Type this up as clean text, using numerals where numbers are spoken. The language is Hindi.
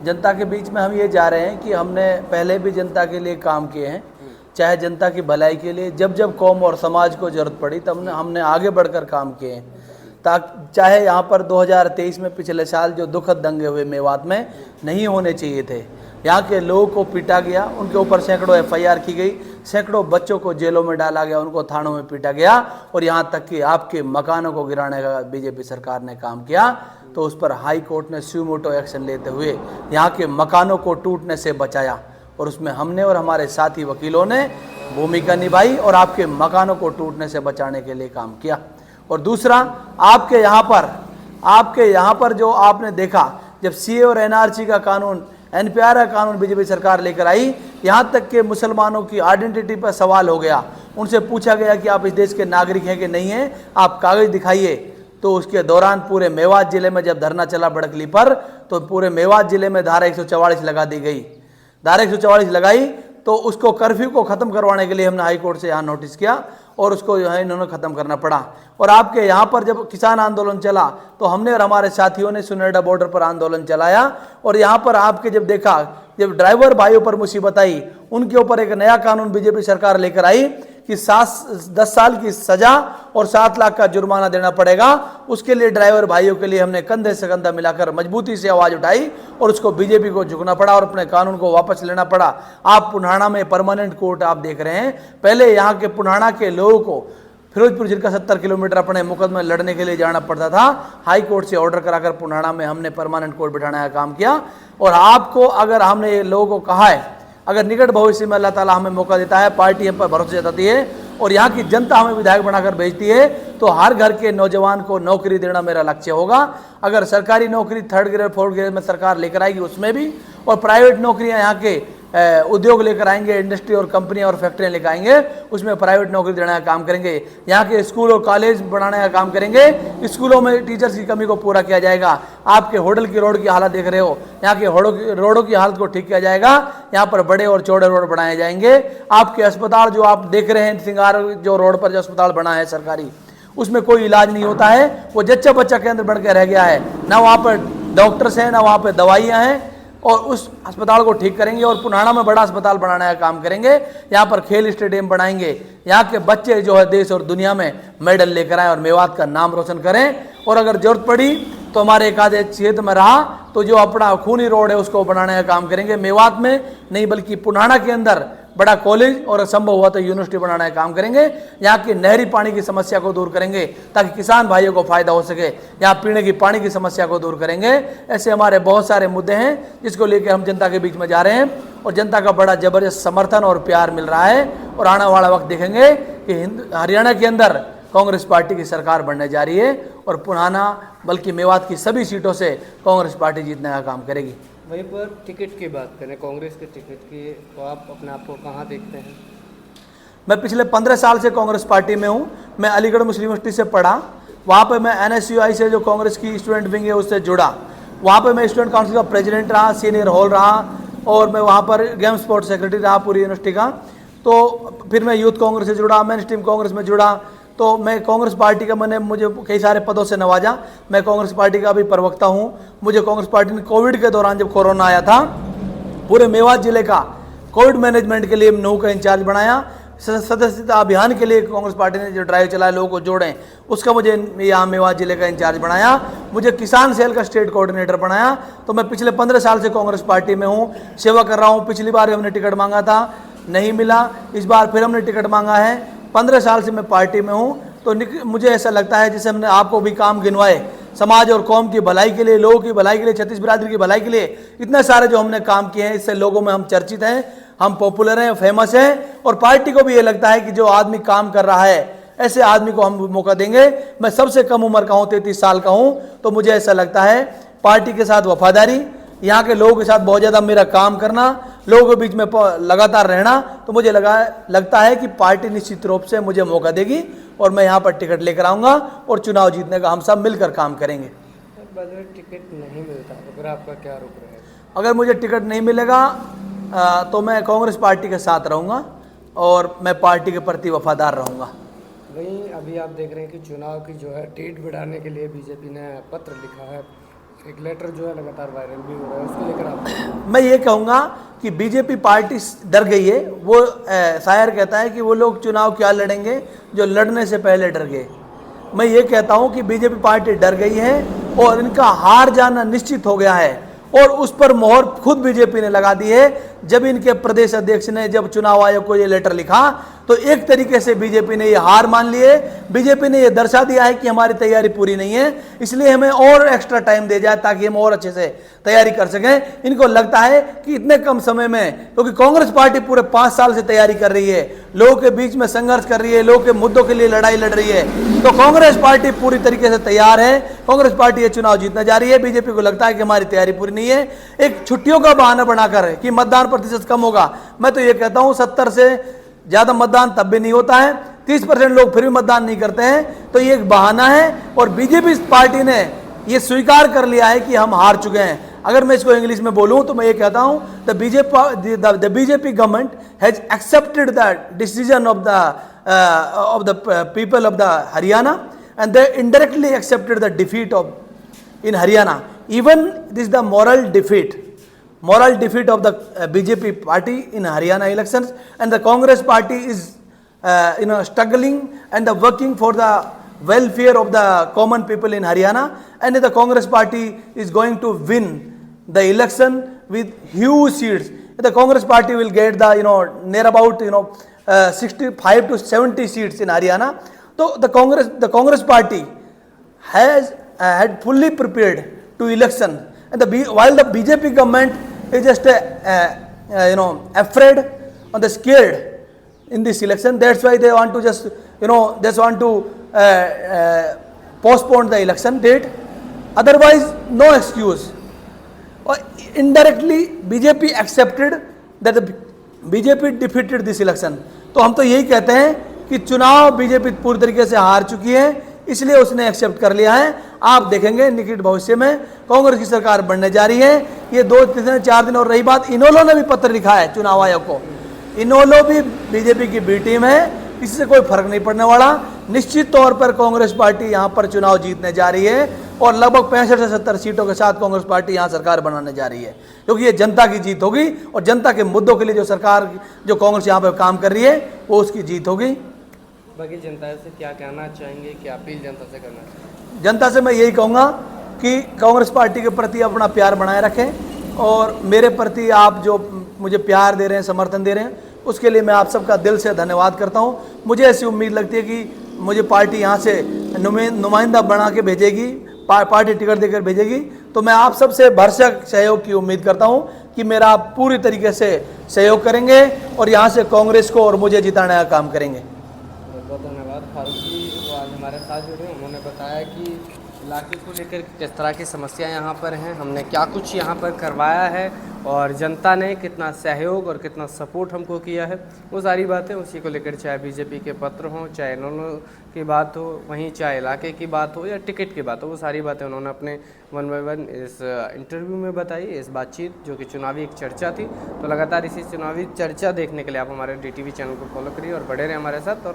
जनता के बीच में हम ये जा रहे हैं कि हमने पहले भी जनता के लिए काम किए हैं, चाहे जनता की भलाई के लिए जब जब कौम और समाज को जरूरत पड़ी तब हमने आगे बढ़कर काम किए हैं। चाहे यहाँ पर 2023 में पिछले साल जो दुखद दंगे हुए मेवात में नहीं होने चाहिए थे, यहाँ के लोगों को पीटा गया, उनके ऊपर सैकड़ों FIR की गई, सैकड़ों बच्चों को जेलों में डाला गया, उनको थानों में पीटा गया, और यहाँ तक कि आपके मकानों को गिराने का बीजेपी सरकार ने काम किया, तो उस पर हाई कोर्ट ने सुमोटो एक्शन लेते हुए यहाँ के मकानों को टूटने से बचाया, और उसमें हमने और हमारे साथी वकीलों ने भूमिका निभाई और आपके मकानों को टूटने से बचाने के लिए काम किया। और दूसरा, आपके यहाँ पर जो आपने देखा, जब CA और NRC का कानून, NPR का कानून बीजेपी सरकार लेकर आई, यहाँ तक के मुसलमानों की आइडेंटिटी पर सवाल हो गया, उनसे पूछा गया कि आप इस देश के नागरिक हैं कि नहीं हैं, आप कागज दिखाइए। तो उसके दौरान पूरे मेवात जिले में जब धरना चला बड़कली पर, तो पूरे मेवात जिले में धारा 144 लगा दी गई। धारा 144 लगाई तो उसको कर्फ्यू को ख़त्म करवाने के लिए हमने हाई कोर्ट से यहाँ नोटिस किया, और उसको जो है इन्होंने ख़त्म करना पड़ा। और आपके यहाँ पर जब किसान आंदोलन चला तो हमने और हमारे साथियों ने सुनेडा बॉर्डर पर आंदोलन चलाया, और यहाँ पर आपके जब देखा, जब ड्राइवर भाइयों पर मुसीबत आई, उनके ऊपर एक नया कानून बीजेपी सरकार लेकर आई कि 10 साल की सजा और 7 लाख का जुर्माना देना पड़ेगा। उसके लिए ड्राइवर भाइयों के लिए हमने कंधे से कंधा मिलाकर मजबूती से आवाज़ उठाई, और उसको बीजेपी को झुकना पड़ा और अपने कानून को वापस लेना पड़ा। आप पुन्हाड़ा में परमानेंट कोर्ट आप देख रहे हैं, पहले यहाँ के पुन्हाड़ा के लोगों को फिरोजपुर जिला 70 किलोमीटर अपने मुकदमे लड़ने के लिए जाना पड़ता था, हाई कोर्ट से ऑर्डर कराकर पुन्हाड़ा में हमने परमानेंट कोर्ट बिठाने का काम किया। और आपको अगर हमने लोगों को कहा है, अगर निकट भविष्य में अल्लाह ताला हमें मौका देता है, पार्टी हम पर भरोसा जताती है और यहाँ की जनता हमें विधायक बनाकर भेजती है, तो हर घर के नौजवान को नौकरी देना मेरा लक्ष्य होगा। अगर सरकारी नौकरी 3rd ग्रेड 4th ग्रेड में सरकार लेकर आएगी उसमें भी, और प्राइवेट नौकरियाँ यहाँ के उद्योग लेकर आएंगे, इंडस्ट्री और कंपनियां और फैक्ट्रियां लेकर आएंगे, उसमें प्राइवेट नौकरी देने का काम करेंगे। यहाँ के स्कूल और कॉलेज बनाने का काम करेंगे, स्कूलों में टीचर्स की कमी को पूरा किया जाएगा। आपके होटल की रोड की हालत देख रहे हो, यहाँ के रोडों की हालत को ठीक किया जाएगा, यहाँ पर बड़े और चौड़े रोड बनाए जाएंगे। आपके अस्पताल जो आप देख रहे हैं, सिंगार जो रोड पर जो अस्पताल बना है सरकारी, उसमें कोई इलाज नहीं होता है, वो जच्चा बच्चा केंद्र बन के रह गया है, ना वहाँ पर डॉक्टर्स हैं, ना वहाँ पर दवाइयाँ हैं, और उस अस्पताल को ठीक करेंगे और पुन्हाड़ा में बड़ा अस्पताल बनाने का काम करेंगे। यहाँ पर खेल स्टेडियम बनाएंगे, यहाँ के बच्चे जो है देश और दुनिया में मेडल लेकर आए और मेवात का नाम रोशन करें। और अगर जरूरत पड़ी तो हमारे एक आधे क्षेत्र में रहा तो जो अपना खूनी रोड है उसको बनाने का काम करेंगे, मेवात में नहीं बल्कि पुन्हाड़ा के अंदर बड़ा कॉलेज और संभव हुआ तो यूनिवर्सिटी बनाने का काम करेंगे। यहाँ की नहरी पानी की समस्या को दूर करेंगे ताकि किसान भाइयों को फायदा हो सके, यहाँ पीने की पानी की समस्या को दूर करेंगे। ऐसे हमारे बहुत सारे मुद्दे हैं जिसको लेकर हम जनता के बीच में जा रहे हैं, और जनता का बड़ा जबरदस्त समर्थन और प्यार मिल रहा है। और आने वाला वक्त देखेंगे कि हरियाणा के अंदर कांग्रेस पार्टी की सरकार बनने जा रही है, और पुन्हाड़ा बल्कि मेवात की सभी सीटों से कांग्रेस पार्टी जीतने का काम करेगी। वहीं पर टिकट की बात करें, कांग्रेस के टिकट की, तो आप अपने आप को कहाँ देखते हैं? मैं पिछले 15 साल से कांग्रेस पार्टी में हूँ। मैं अलीगढ़ मुस्लिम यूनिवर्सिटी से पढ़ा, वहाँ पे मैं NSUI से जो कांग्रेस की स्टूडेंट विंग है उससे जुड़ा, वहाँ पे मैं स्टूडेंट काउंसिल का प्रेसिडेंट रहा, सीनियर हॉल रहा, और मैं वहाँ पर गेम स्पोर्ट्स सेक्रेटरी रहा पूरी यूनिवर्सिटी का। तो फिर मैं यूथ कांग्रेस से जुड़ा, मेन स्ट्रीम कांग्रेस में जुड़ा, तो मैं कांग्रेस पार्टी का, मैंने मुझे कई सारे पदों से नवाजा। मैं कांग्रेस पार्टी का भी प्रवक्ता हूँ। मुझे कांग्रेस पार्टी ने कोविड के दौरान जब कोरोना आया था, पूरे मेवात जिले का कोविड मैनेजमेंट के लिए नऊ का इंचार्ज बनाया। सदस्यता अभियान के लिए कांग्रेस पार्टी ने जो ड्राइव चलाया, लोगों को जोड़ें, उसका मुझे यहाँ मेवात जिले का इंचार्ज बनाया। मुझे किसान सेल का स्टेट कोऑर्डिनेटर बनाया। तो मैं पिछले 15 साल से कांग्रेस पार्टी में हूँ, सेवा कर रहा हूँ। पिछली बार हमने टिकट मांगा था, नहीं मिला, इस बार फिर हमने टिकट मांगा है। 15 साल से मैं पार्टी में हूँ। तो मुझे ऐसा लगता है जैसे हमने आपको भी काम गिनवाए, समाज और कौम की भलाई के लिए, लोगों की भलाई के लिए, छत्तीस बिरादरी की भलाई के लिए, इतने सारे जो हमने काम किए हैं, इससे लोगों में हम चर्चित हैं, हम पॉपुलर हैं, फेमस हैं। और पार्टी को भी ये लगता है कि जो आदमी काम कर रहा है, ऐसे आदमी को हम मौका देंगे। मैं सबसे कम उम्र का हूँ, 33 साल का हूँ। तो मुझे ऐसा लगता है पार्टी के साथ वफादारी, यहाँ के लोगों के साथ बहुत ज़्यादा मेरा काम करना, लोगों के बीच में लगातार रहना, तो मुझे लगता है कि पार्टी निश्चित रूप से मुझे मौका देगी और मैं यहाँ पर टिकट लेकर आऊँगा और चुनाव जीतने का हम सब मिलकर काम करेंगे। टिकट नहीं मिलता तो फिर आपका क्या रुख रहेगा? अगर मुझे टिकट नहीं मिलेगा तो मैं कांग्रेस पार्टी के साथ रहूँगा और मैं पार्टी के प्रति वफादार रहूँगा। वहीं अभी आप देख रहे हैं कि चुनाव की जो है डेट बढ़ाने के लिए बीजेपी ने पत्र लिखा है एक लेटर जो है लगातार वायरल भी हो रहा है, उसको लेकर आप मैं ये कहूँगा कि बीजेपी पार्टी डर गई है। वो शायर कहता है कि वो लोग चुनाव क्या लड़ेंगे जो लड़ने से पहले डर गए। मैं ये कहता हूँ कि बीजेपी पार्टी डर गई है और इनका हार जाना निश्चित हो गया है और उस पर मोहर खुद बीजेपी ने लगा दी है। जब इनके प्रदेश अध्यक्ष ने जब चुनाव आयोग को ये लेटर लिखा तो एक तरीके से बीजेपी ने ये हार मान ली है। बीजेपी ने ये दर्शा दिया है कि हमारी तैयारी पूरी नहीं है, इसलिए हमें और एक्स्ट्रा टाइम दे जाए ताकि हम और अच्छे से तैयारी कर सकें। इनको लगता है कि इतने कम समय में, क्योंकि कांग्रेस पार्टी पूरे 5 साल से तैयारी कर रही है, लोगों के बीच में संघर्ष कर रही है, लोगों के मुद्दों के लिए लड़ाई लड़ रही है, तो कांग्रेस पार्टी पूरी तरीके से तैयार है। कांग्रेस पार्टी ये चुनाव जीतना जा रही है। बीजेपी को लगता है कि हमारी तैयारी पूरी नहीं है, एक छुट्टियों का बहाना बनाकर कि मतदान प्रतिशत कम होगा। मैं तो ये कहता हूं 70 से ज्यादा मतदान तब भी नहीं होता है, 30% लोग फिर भी मतदान नहीं करते हैं, तो ये एक बहाना है। और बीजेपी पार्टी ने ये स्वीकार कर लिया है कि हम हार चुके हैं। अगर मैं इसको इंग्लिश में बोलूं तो मैं ये कहता हूं the BJP government has accepted the decision of the people of the Haryana and they indirectly accepted the defeat of in Haryana. Even this is the moral defeat of the BJP party in Haryana elections, and the Congress party is struggling and working for the welfare of the common people in Haryana, and the Congress party is going to win the election with huge seats. The Congress party will get the near about 65 to 70 seats in Haryana. So the Congress party has had fully prepared to election, and while the BJP government is just afraid or scared in this election, that's why they want to just postpone the election date. Otherwise, no excuse. Or indirectly BJP accepted that the BJP defeated this election. तो हम तो यही कहते हैं कि चुनाव बीजेपी पूरी तरीके से हार चुकी है, इसलिए उसने एक्सेप्ट कर लिया है। आप देखेंगे निकट भविष्य में कांग्रेस की सरकार बनने जा रही है। ये 2-3 दिन 4 दिन और रही बात, इनेलो ने भी पत्र लिखा है चुनाव आयोग को। इनेलो भी बीजेपी की बी टीम है, इससे कोई फर्क नहीं पड़ने वाला। निश्चित तौर पर कांग्रेस पार्टी यहाँ पर चुनाव जीतने जा रही है और लगभग 65 से 70 सीटों के साथ कांग्रेस पार्टी यहाँ सरकार बनाने जा रही है, क्योंकि ये जनता की जीत होगी और जनता के मुद्दों के लिए जो सरकार जो कांग्रेस यहाँ पर काम कर रही है वो उसकी जीत होगी। बाकी जनता से क्या कहना चाहेंगे, क्या अपील जनता से करना चाहेंगे? जनता से मैं यही कहूँगा कि कांग्रेस पार्टी के प्रति अपना प्यार बनाए रखें और मेरे प्रति आप जो मुझे प्यार दे रहे हैं, समर्थन दे रहे हैं, उसके लिए मैं आप सबका दिल से धन्यवाद करता हूँ। मुझे ऐसी उम्मीद लगती है कि मुझे पार्टी यहाँ से नुमाइंदा बना के भेजेगी, पार्टी टिकट देकर भेजेगी, तो मैं आप सबसे भरसक सहयोग की उम्मीद करता हूँ कि मेरा आप पूरी तरीके से सहयोग करेंगे और यहाँ से कांग्रेस को और मुझे जिताने का काम करेंगे। बहुत धन्यवाद। फारूक जी जो आज हमारे साथ जुड़े, उन्होंने बताया कि इलाके को लेकर किस तरह की समस्याएं यहाँ पर हैं, हमने क्या कुछ यहाँ पर करवाया है और जनता ने कितना सहयोग और कितना सपोर्ट हमको किया है, वो सारी बातें उसी को लेकर, चाहे बीजेपी के पत्र हों, चाहे इनेलो की बात हो, वहीं चाहे इलाके की बात हो या टिकट की बात हो, वो सारी बातें उन्होंने अपने 1 by 1 इस इंटरव्यू में बताई, इस बातचीत जो कि चुनावी एक चर्चा थी। तो लगातार इसी चुनावी चर्चा देखने के लिए आप हमारे DTV चैनल को फॉलो करिए और बड़े रहें हमारे साथ और